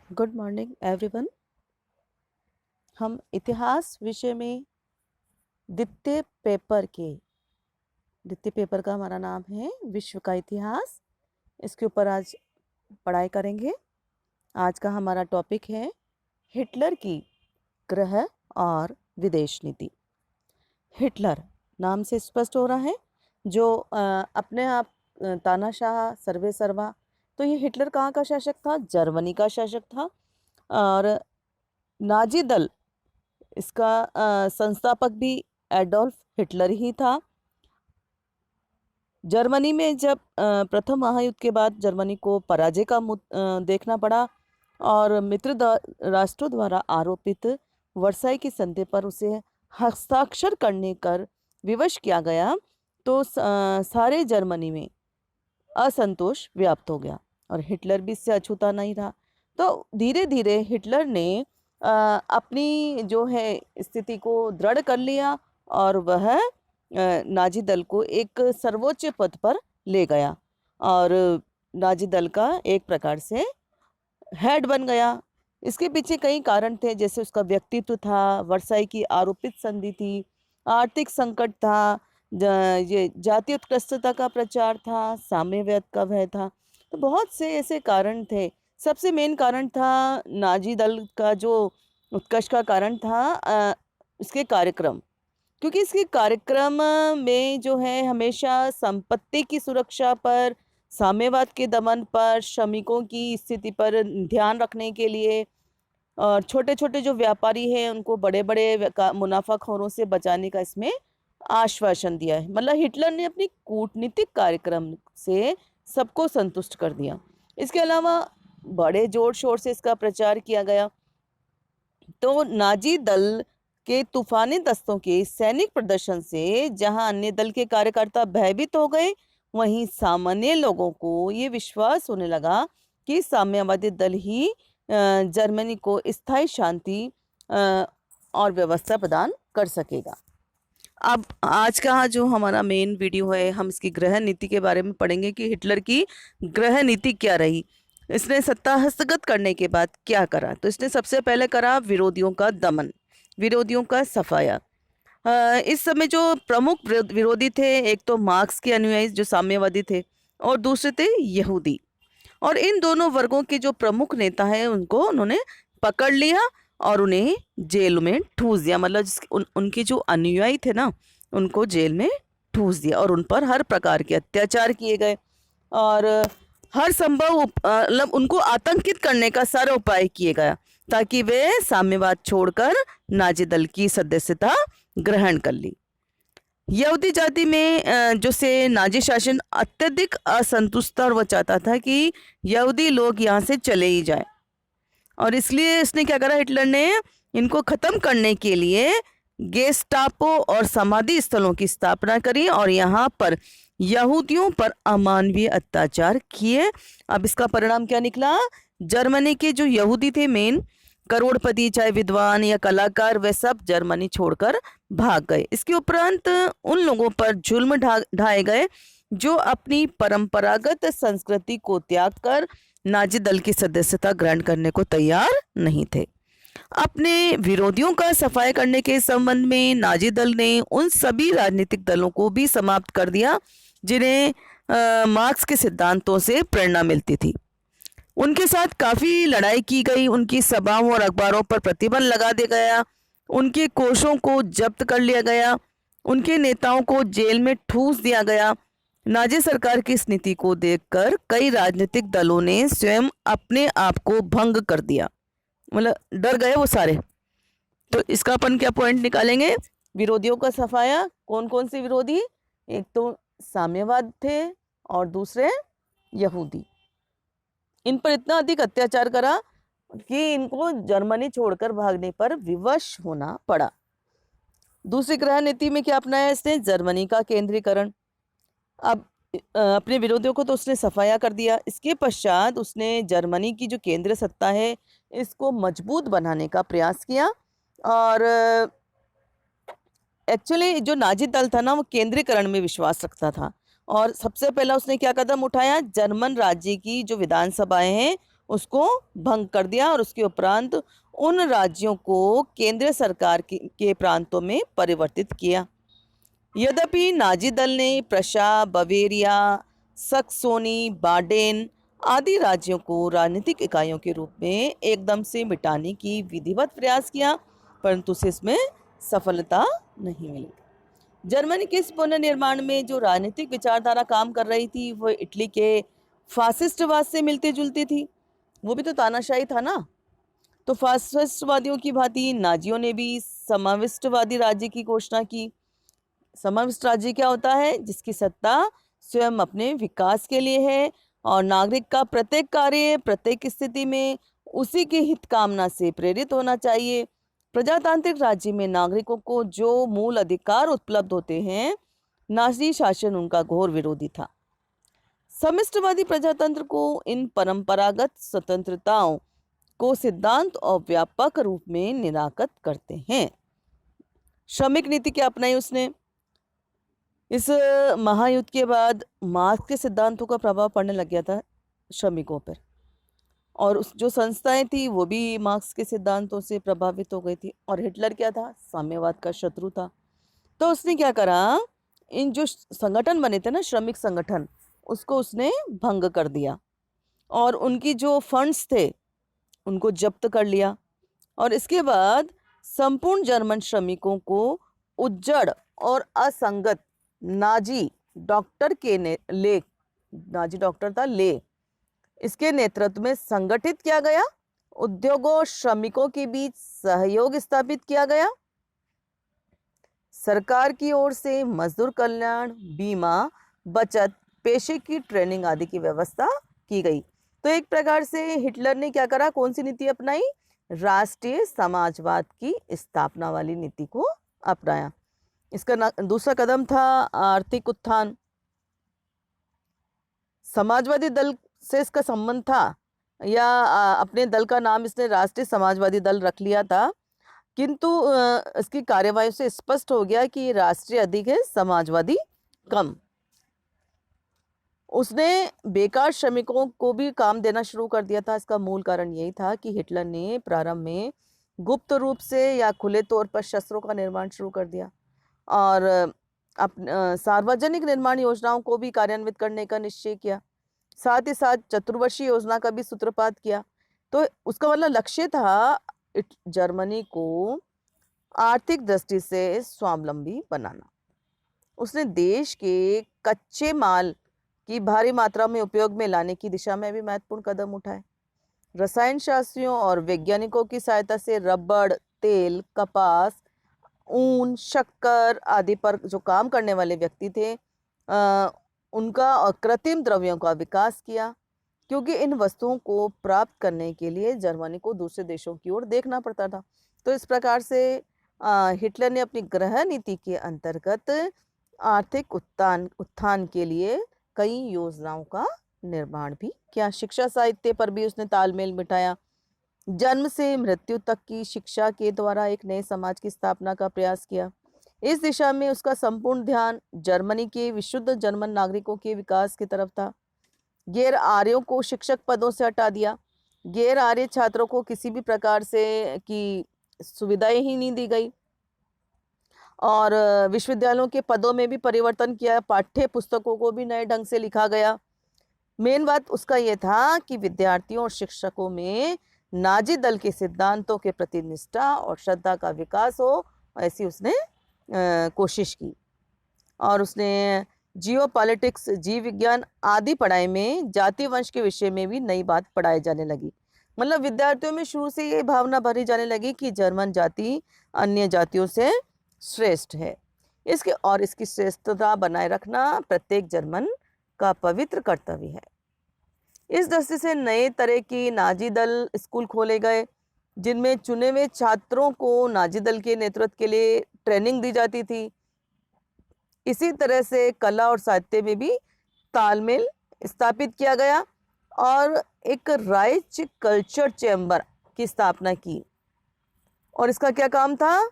Good morning everyone. हम इतिहास विषय में द्वितीय पेपर का हमारा नाम है विश्व का इतिहास। इसके ऊपर आज पढ़ाई करेंगे। आज का हमारा टॉपिक है हिटलर की गृह और विदेश नीति। हिटलर नाम से स्पष्ट हो रहा है जो अपने आप तानाशाह सर्वे सर्वा। तो ये हिटलर कहाँ का शासक था? जर्मनी का शासक था। और नाजी दल इसका संस्थापक भी एडोल्फ हिटलर ही था। जर्मनी में जब प्रथम महायुद्ध के बाद जर्मनी को पराजय का देखना पड़ा और मित्र राष्ट्रों द्वारा आरोपित वर्साई की संधि पर उसे हस्ताक्षर करने कर विवश किया गया, तो सारे जर्मनी में असंतोष व्याप्त हो गया और हिटलर भी इससे अछूता नहीं रहा। तो धीरे धीरे हिटलर ने अपनी जो है स्थिति को दृढ़ कर लिया और वह नाजी दल को एक सर्वोच्च पद पर ले गया और नाजी दल का एक प्रकार से हेड बन गया। इसके पीछे कई कारण थे, जैसे उसका व्यक्तित्व था, वर्साई की आरोपित संधि थी, आर्थिक संकट था, ये जातीय उत्कृष्टता का प्रचार था, साम्यवाद का भय था। तो बहुत से ऐसे कारण थे। सबसे मेन कारण था नाजी दल का जो उत्कर्ष का कारण था इसके कार्यक्रम, क्योंकि इसके कार्यक्रम में जो है हमेशा संपत्ति की सुरक्षा पर, साम्यवाद के दमन पर, श्रमिकों की स्थिति पर ध्यान रखने के लिए और छोटे छोटे जो व्यापारी हैं उनको बड़े बड़े मुनाफाखोरों से बचाने का इसमें आश्वासन दिया है। मतलब हिटलर ने अपनी कूटनीतिक कार्यक्रम से सबको संतुष्ट कर दिया। इसके अलावा बड़े जोर शोर से इसका प्रचार किया गया। तो नाजी दल के तूफानी दस्तों के सैनिक प्रदर्शन से जहां अन्य दल के कार्यकर्ता भयभीत हो गए, वहीं सामान्य लोगों को ये विश्वास होने लगा कि साम्यवादी दल ही जर्मनी को स्थायी शांति और व्यवस्था प्रदान कर सकेगा। अब आज का जो हमारा मेन वीडियो है, हम इसकी गृह नीति के बारे में पढ़ेंगे कि हिटलर की गृह नीति क्या रही, इसने सत्ता हस्तगत करने के बाद क्या करा। तो इसने सबसे पहले करा विरोधियों का दमन, विरोधियों का सफाया। इस समय जो प्रमुख विरोधी थे, एक तो मार्क्स के अनुयायी जो साम्यवादी थे और दूसरे थे यहूदी। और इन दोनों वर्गों के जो प्रमुख नेता हैं उनको उन्होंने पकड़ लिया और उन्हें जेल में ठूस दिया। मतलब उनके जो अनुयायी थे ना, उनको जेल में ठूस दिया और उन पर हर प्रकार के अत्याचार किए गए और हर संभव मतलब उनको आतंकित करने का सारा उपाय किए गया ताकि वे साम्यवाद छोड़कर नाजी दल की सदस्यता ग्रहण कर ली। यहूदी जाति में जो से नाजी शासन अत्यधिक असंतुष्ट था और वह चाहता था कि यहूदी लोग यहाँ से चले ही जाए और इसलिए इसने क्या करा, हिटलर ने इनको खत्म करने के लिए गेस्टापो और समाधि स्थलों की स्थापना करी और यहाँ पर यहूदियों पर अमानवीय अत्याचार किए। अब इसका परिणाम क्या निकला? जर्मनी के जो यहूदी थे मेन करोड़पति, चाहे विद्वान या कलाकार, वे सब जर्मनी छोड़कर भाग गए। इसके उपरांत उन लोगों पर जुल्म ढाए गए जो अपनी परंपरागत संस्कृति को त्याग कर नाजी दल की सदस्यता ग्रहण करने को तैयार नहीं थे। अपने विरोधियों का सफाया करने के संबंध में नाजी दल ने उन सभी राजनीतिक दलों को भी समाप्त कर दिया जिन्हें मार्क्स के सिद्धांतों से प्रेरणा मिलती थी। उनके साथ काफ़ी लड़ाई की गई, उनकी सभाओं और अखबारों पर प्रतिबंध लगा दिया गया, उनके कोषों को जब्त कर लिया गया, उनके नेताओं को जेल में ठूस दिया गया। नाजी सरकार की इस नीति को देखकर कई राजनीतिक दलों ने स्वयं अपने आप को भंग कर दिया, मतलब डर गए वो सारे। तो इसका अपन क्या पॉइंट निकालेंगे? विरोधियों का सफाया। कौन कौन से विरोधी? एक तो साम्यवाद थे और दूसरे यहूदी। इन पर इतना अधिक अत्याचार करा कि इनको जर्मनी छोड़कर भागने पर विवश होना पड़ा। दूसरी गृह नीति में क्या अपनाया इसने? जर्मनी का केंद्रीकरण। अब अपने विरोधियों को तो उसने सफाया कर दिया। इसके पश्चात उसने जर्मनी की जो केंद्रीय सत्ता है इसको मजबूत बनाने का प्रयास किया और एक्चुअली जो नाजी दल था ना, वो केंद्रीकरण में विश्वास रखता था और सबसे पहला उसने क्या कदम उठाया? जर्मन राज्य की जो विधानसभाएं हैं उसको भंग कर दिया और उसके उपरांत उन राज्यों को केंद्रीय सरकार के प्रांतों में परिवर्तित किया। यद्यपि नाजी दल ने प्रशा, बवेरिया, सक्सोनी, बाडेन आदि राज्यों को राजनीतिक इकाइयों के रूप में एकदम से मिटाने की विधिवत प्रयास किया, परंतु उसे इसमें सफलता नहीं मिली। जर्मनी के इस पुनर्निर्माण में जो राजनीतिक विचारधारा काम कर रही थी वो इटली के फासिस्टवाद से मिलती जुलती थी। वो भी तो तानाशाही था ना। तो फासिस्टवादियों की भांति नाजियों ने भी समाविष्टवादी राज्य की घोषणा की। समाविष्ट राज्य क्या होता है? जिसकी सत्ता स्वयं अपने विकास के लिए है और नागरिक का प्रत्येक कार्य प्रत्येक स्थिति में उसी की हित कामना से प्रेरित होना चाहिए। प्रजातांत्रिक राज्य में नागरिकों को जो मूल अधिकार उपलब्ध होते हैं, नाजी शासन उनका घोर विरोधी था। समिष्टवादी प्रजातंत्र को इन परंपरागत स्वतंत्रताओं को सिद्धांत और व्यापक रूप में निराकत करते हैं। श्रमिक नीति क्या अपनाई उसने? इस महायुद्ध के बाद मार्क्स के सिद्धांतों का प्रभाव पड़ने लग गया था श्रमिकों पर, और उस जो संस्थाएं थी वो भी मार्क्स के सिद्धांतों से प्रभावित हो गई थी। और हिटलर क्या था? साम्यवाद का शत्रु था। तो उसने क्या करा, इन जो संगठन बने थे ना, श्रमिक संगठन, उसको उसने भंग कर दिया और उनकी जो फंड्स थे उनको जब्त कर लिया। और इसके बाद संपूर्ण जर्मन श्रमिकों को उज्जड़ और असंगत नाजी डॉक्टर के नाजी डॉक्टर था ले, इसके नेतृत्व में संगठित किया गया। उद्योगों और श्रमिकों के बीच सहयोग स्थापित किया गया। सरकार की ओर से मजदूर कल्याण, बीमा, बचत, पेशे की ट्रेनिंग आदि की व्यवस्था की गई। तो एक प्रकार से हिटलर ने क्या करा? कौन सी नीति अपनाई? राष्ट्रीय समाजवाद की स्थापना वाली नीति को अपनाया। इसका दूसरा कदम था आर्थिक उत्थान। समाजवादी दल से इसका संबंध था, या अपने दल का नाम इसने राष्ट्रीय समाजवादी दल रख लिया था, किंतु इसकी कार्यवाही से स्पष्ट हो गया कि राष्ट्रीय अधिक है, समाजवादी कम। उसने बेकार श्रमिकों को भी काम देना शुरू कर दिया था। इसका मूल कारण यही था कि हिटलर ने प्रारंभ में गुप्त रूप से या खुले तौर पर शस्त्रों का निर्माण शुरू कर दिया और सार्वजनिक निर्माण योजनाओं को भी कार्यान्वित करने का निश्चय किया। साथ ही साथ चतुर्वर्षीय योजना का भी सूत्रपात किया। तो उसका मतलब लक्ष्य था जर्मनी को आर्थिक दृष्टि से स्वावलंबी बनाना। उसने देश के कच्चे माल की भारी मात्रा में उपयोग में लाने की दिशा में भी महत्वपूर्ण कदम उठाए। रसायन शास्त्रियों और वैज्ञानिकों की सहायता से रबड़, तेल, कपास, ऊन, शक्कर आदि पर जो काम करने वाले व्यक्ति थे उनका और कृत्रिम द्रव्यों का विकास किया, क्योंकि इन वस्तुओं को प्राप्त करने के लिए जर्मनी को दूसरे देशों की ओर देखना पड़ता था। तो इस प्रकार से हिटलर ने अपनी गृह नीति के अंतर्गत आर्थिक उत्थान के लिए कई योजनाओं का निर्माण भी किया। शिक्षा साहित्य पर भी उसने तालमेल बिठाया। जन्म से मृत्यु तक की शिक्षा के द्वारा एक नए समाज की स्थापना का प्रयास किया। इस दिशा में उसका संपूर्ण ध्यान जर्मनी के विशुद्ध जर्मन नागरिकों के विकास की तरफ था। गैर आर्यों को शिक्षक पदों से हटा दिया। गैर आर्य छात्रों को किसी भी प्रकार से की सुविधाएं ही नहीं दी गई और विश्वविद्यालयों के पदों में भी परिवर्तन किया। पाठ्य पुस्तकों को भी नए ढंग से लिखा गया। मेन बात उसका यह था कि विद्यार्थियों और शिक्षकों में नाजी दल के सिद्धांतों के प्रति निष्ठा और श्रद्धा का विकास हो, ऐसी उसने कोशिश की। और उसने जियो पॉलिटिक्स, जीव विज्ञान आदि पढ़ाई में जाति वंश के विषय में भी नई बात पढ़ाई जाने लगी। मतलब विद्यार्थियों में शुरू से ये भावना भरी जाने लगी कि जर्मन जाति अन्य जातियों से श्रेष्ठ है। इसकी श्रेष्ठता बनाए रखना प्रत्येक जर्मन का पवित्र कर्तव्य है। इस दृष्टि से नए तरह की नाजी दल स्कूल खोले गए, जिनमें चुने हुए छात्रों को नाजी दल के नेतृत्व के लिए ट्रेनिंग दी जाती थी। इसी तरह से कला और साहित्य में भी तालमेल स्थापित किया गया और एक राइच कल्चर चैम्बर की स्थापना की। और इसका क्या काम था?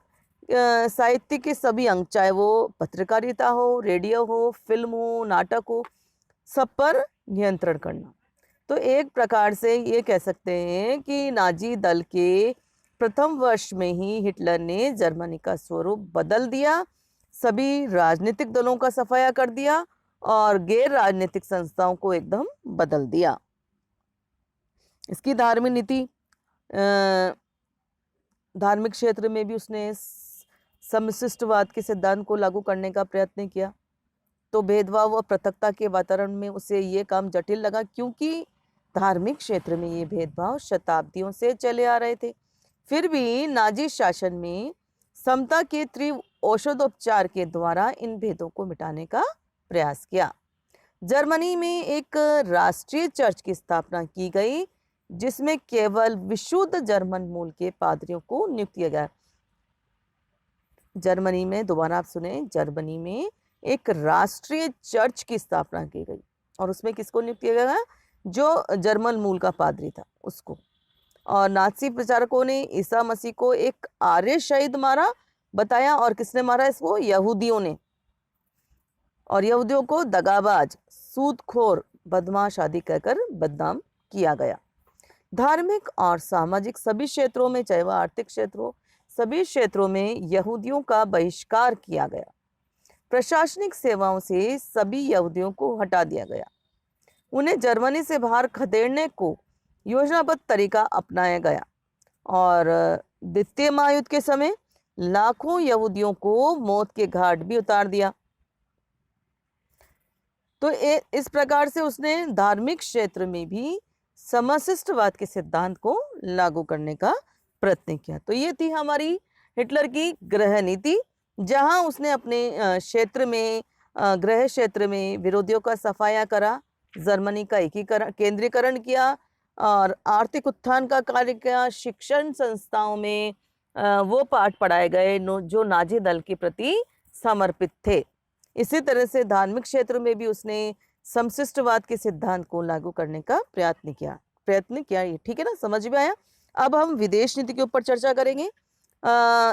साहित्य के सभी अंग, चाहे वो पत्रकारिता हो, रेडियो हो, फिल्म हो, नाटक हो, सब पर नियंत्रण करना। तो एक प्रकार से ये कह सकते हैं कि नाजी दल के प्रथम वर्ष में ही हिटलर ने जर्मनी का स्वरूप बदल दिया, सभी राजनीतिक दलों का सफाया कर दिया और गैर राजनीतिक संस्थाओं को एकदम बदल दिया। इसकी धार्मिक नीति, धार्मिक क्षेत्र में भी उसने समशिष्टवाद के सिद्धांत को लागू करने का प्रयत्न किया। तो भेदभाव और पृथकता के वातावरण में उसे ये काम जटिल लगा, क्योंकि धार्मिक क्षेत्र में ये भेदभाव शताब्दियों से चले आ रहे थे। फिर भी नाजी शासन में समता के तीव्र औषधोपचार के द्वारा इन भेदों को मिटाने का प्रयास किया। जर्मनी में एक राष्ट्रीय चर्च की स्थापना की गई, जिसमें केवल विशुद्ध जर्मन मूल के पादरियों को नियुक्त किया गया। जर्मनी में, दोबारा आप सुने, जर्मनी में एक राष्ट्रीय चर्च की स्थापना की गई और उसमें किसको नियुक्त किया गया? जो जर्मन मूल का पादरी था उसको। और नाजी प्रचारकों ने ईसा मसीह को एक आर्य शहीद मारा बताया। और किसने मारा इसको? यहूदियों ने। और यहूदियों को दगाबाज, सूदखोर, बदमाश आदि कहकर बदनाम किया गया। धार्मिक और सामाजिक सभी क्षेत्रों में, चाहे वह आर्थिक क्षेत्र हो, सभी क्षेत्रों में यहूदियों का बहिष्कार किया गया। प्रशासनिक सेवाओं से सभी यहूदियों को हटा दिया गया। उन्हें जर्मनी से बाहर खदेड़ने को योजनाबद्ध तरीका अपनाया गया। और द्वितीय महायुद्ध के समय लाखों यहूदियों को मौत के घाट भी उतार दिया। तो इस प्रकार से उसने धार्मिक क्षेत्र में भी समशिष्टवाद के सिद्धांत को लागू करने का प्रयत्न किया। तो ये थी हमारी हिटलर की गृह नीति, जहां उसने अपने क्षेत्र में, गृह क्षेत्र में विरोधियों का सफाया करा, जर्मनी का एकीकरण, केंद्रीकरण किया और आर्थिक उत्थान का कार्य किया। शिक्षण संस्थाओं में वो पाठ पढ़ाए गए जो नाजी दल के प्रति समर्पित थे। इसी तरह से धार्मिक क्षेत्र में भी उसने समशिष्टवाद के सिद्धांत को लागू करने का प्रयत्न किया। ये ठीक है ना, समझ में आया? अब हम विदेश नीति के ऊपर चर्चा करेंगे।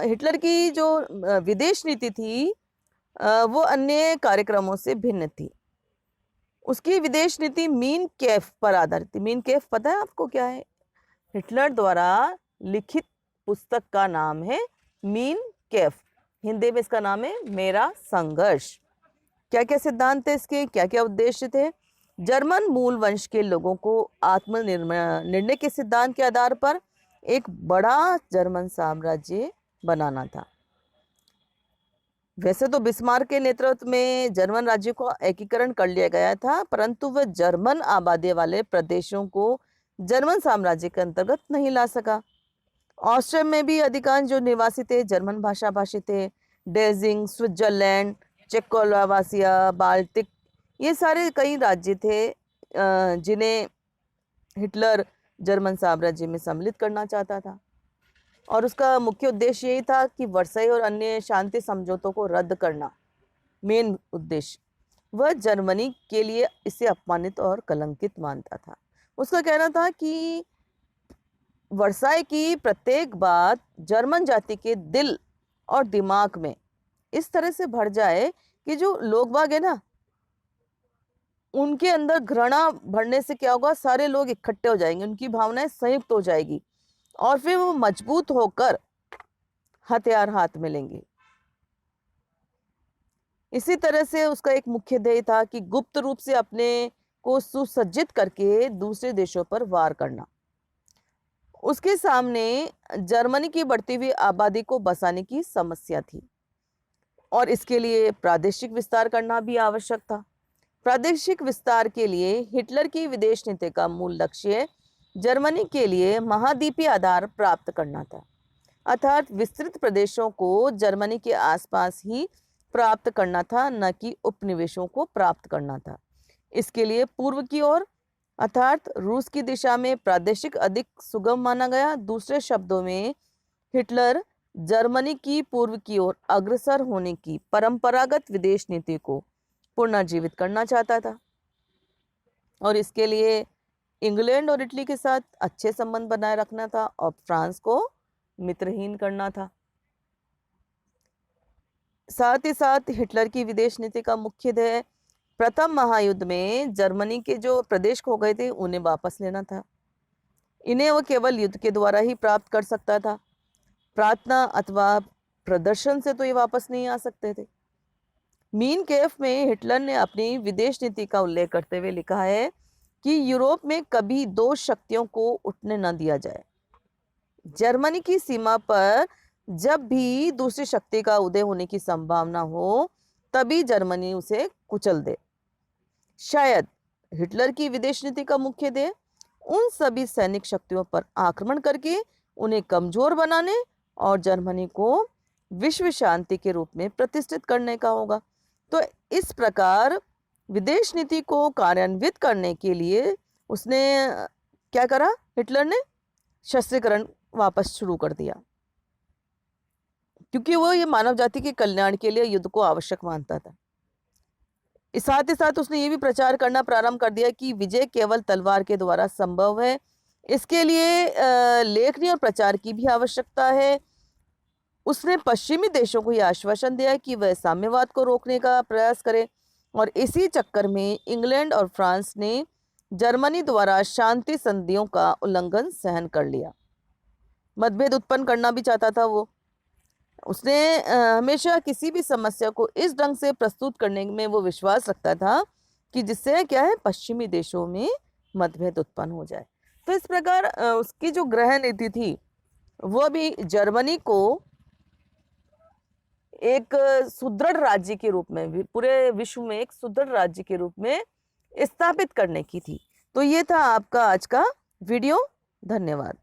हिटलर की जो विदेश नीति थी वो अन्य कार्यक्रमों से भिन्न थी। उसकी विदेश नीति मीन कैफ पर आधारित थी। मीन कैफ पता है आपको क्या है? हिटलर द्वारा लिखित पुस्तक का नाम है मीन कैफ। हिंदी में इसका नाम है मेरा संघर्ष। क्या क्या सिद्धांत थे इसके, क्या क्या उद्देश्य थे? जर्मन मूल वंश के लोगों को आत्मनिर्णय के सिद्धांत के आधार पर एक बड़ा जर्मन साम्राज्य बनाना था। वैसे तो बिस्मार्क के नेतृत्व में जर्मन राज्य को एकीकरण कर लिया गया था, परंतु वह जर्मन आबादी वाले प्रदेशों को जर्मन साम्राज्य के अंतर्गत नहीं ला सका। ऑस्ट्रिया में भी अधिकांश जो निवासी थे जर्मन भाषा भाषी थे। डेजिंग, स्विट्जरलैंड, चेकोस्लोवाकिया, बाल्टिक, ये सारे कई राज्य थे जिन्हें हिटलर जर्मन साम्राज्य में सम्मिलित करना चाहता था। और उसका मुख्य उद्देश्य यही था कि वर्साई और अन्य शांति समझौतों को रद्द करना। मेन उद्देश्य, वह जर्मनी के लिए इसे अपमानित और कलंकित मानता था। उसका कहना था कि वर्साई की प्रत्येक बात जर्मन जाति के दिल और दिमाग में इस तरह से भर जाए कि जो लोग बाग है ना, उनके अंदर घृणा भरने से क्या होगा, सारे लोग इकट्ठे हो जाएंगे, उनकी भावनाएं संयुक्त हो जाएगी और फिर वो मजबूत होकर हथियार हाथ में लेंगे। इसी तरह से उसका एक मुख्य ध्येय था कि गुप्त रूप से अपने को सुसज्जित करके दूसरे देशों पर वार करना। उसके सामने जर्मनी की बढ़ती हुई आबादी को बसाने की समस्या थी और इसके लिए प्रादेशिक विस्तार करना भी आवश्यक था। प्रादेशिक विस्तार के लिए हिटलर की विदेश नीति का मूल लक्ष्य जर्मनी के लिए महाद्वीपीय आधार प्राप्त करना था, अर्थात विस्तृत प्रदेशों को जर्मनी के आसपास ही प्राप्त करना था, न कि उपनिवेशों को प्राप्त करना था। इसके लिए पूर्व की ओर अर्थात रूस की दिशा में प्रादेशिक अधिक सुगम माना गया। दूसरे शब्दों में हिटलर जर्मनी की पूर्व की ओर अग्रसर होने की परंपरागत विदेश नीति को पुनर्जीवित करना चाहता था और इसके लिए इंग्लैंड और इटली के साथ अच्छे संबंध बनाए रखना था और फ्रांस को मित्रहीन करना था। साथ ही साथ हिटलर की विदेश नीति का मुख्य ध्येय प्रथम महायुद्ध में जर्मनी के जो प्रदेश खो गए थे उन्हें वापस लेना था। इन्हें वो केवल युद्ध के द्वारा ही प्राप्त कर सकता था। प्रार्थना अथवा प्रदर्शन से तो ये वापस नहीं आ सकते थे। मीन केफ में हिटलर ने अपनी विदेश नीति का उल्लेख करते हुए लिखा है कि यूरोप में कभी दो शक्तियों को उठने न दिया जाए। जर्मनी की सीमा पर जब भी दूसरी शक्ति का उदय होने की संभावना हो तभी जर्मनी उसे कुचल दे। शायद हिटलर की विदेश नीति का मुख्य ध्येय उन सभी सैनिक शक्तियों पर आक्रमण करके उन्हें कमजोर बनाने और जर्मनी को विश्व शांति के रूप में प्रतिष्ठित करने का होगा। तो इस प्रकार विदेश नीति को कार्यान्वित करने के लिए उसने क्या करा, हिटलर ने शस्त्रीकरण वापस शुरू कर दिया, क्योंकि वो ये मानव जाति के कल्याण के लिए युद्ध को आवश्यक मानता था। इस साथ ही साथ उसने ये भी प्रचार करना प्रारंभ कर दिया कि विजय केवल तलवार के द्वारा संभव है। इसके लिए लेखनी और प्रचार की भी आवश्यकता है। उसने पश्चिमी देशों को यह आश्वासन दिया कि वह साम्यवाद को रोकने का प्रयास करें और इसी चक्कर में इंग्लैंड और फ्रांस ने जर्मनी द्वारा शांति संधियों का उल्लंघन सहन कर लिया। मतभेद उत्पन्न करना भी चाहता था वो। उसने हमेशा किसी भी समस्या को इस ढंग से प्रस्तुत करने में वो विश्वास रखता था कि जिससे क्या है, पश्चिमी देशों में मतभेद उत्पन्न हो जाए। तो इस प्रकार उसकी जो गृह नीति थी वो भी जर्मनी को एक सुदृढ़ राज्य के रूप में, पूरे विश्व में एक सुदृढ़ राज्य के रूप में स्थापित करने की थी। तो ये था आपका आज का वीडियो। धन्यवाद।